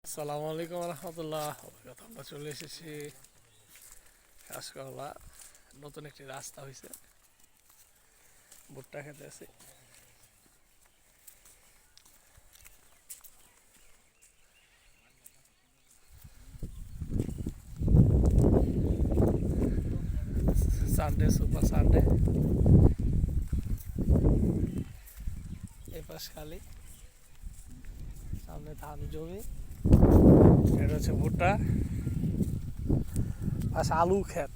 আসসালামু আলাইকুম রহমতুল্লাহ। আমরা চলে এসেছি কাঁচকলা। নতুন একটি রাস্তা হয়েছে, ভুট্টা খেতে আছি। Sunday, super Sunday. এই পাশ খালি, সামনে ধান জমি, এটা হচ্ছে ভুট্টা, পাশে আলু ক্ষেত।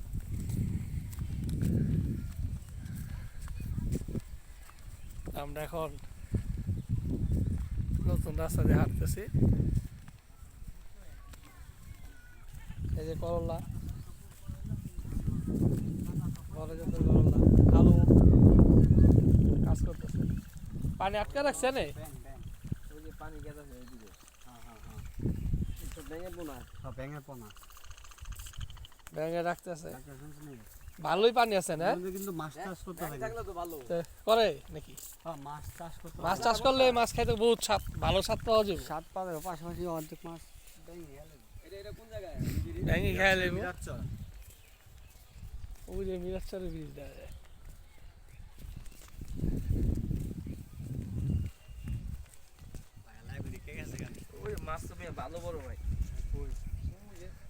আমরা এখন নতুন রাস্তা দিয়ে হাঁটতেছি। এই যে করলা, বড় জাতের করলা, আলু কাজ করতেছে। পানি আটকে রাখছে না? পানি গেছে ওইদিকে। ব্যাঙের পোনা ব্যাঙে রাখতেছে, শুনছি ভালোই পানি আছে না? কিন্তু মাছ চাষ করতে হয় তো ভালো। করে নাকি? মাছ চাষ করতে মাছ চাষ করলে মাছ খাইতে বহুত স্বাদ, ভালো স্বাদ পাওয়া যাবে। স্বাদ পাবে, পাশাপাশি অর্ধেক মাছ এটা কোন জায়গায় ব্যাঙে খাই লাগবে। মিরাচ্চর। ওই যে মিরাচ্চরের ব্রিজ দেখা যায়। ওই মাছ তো ভালো বড় ভাই।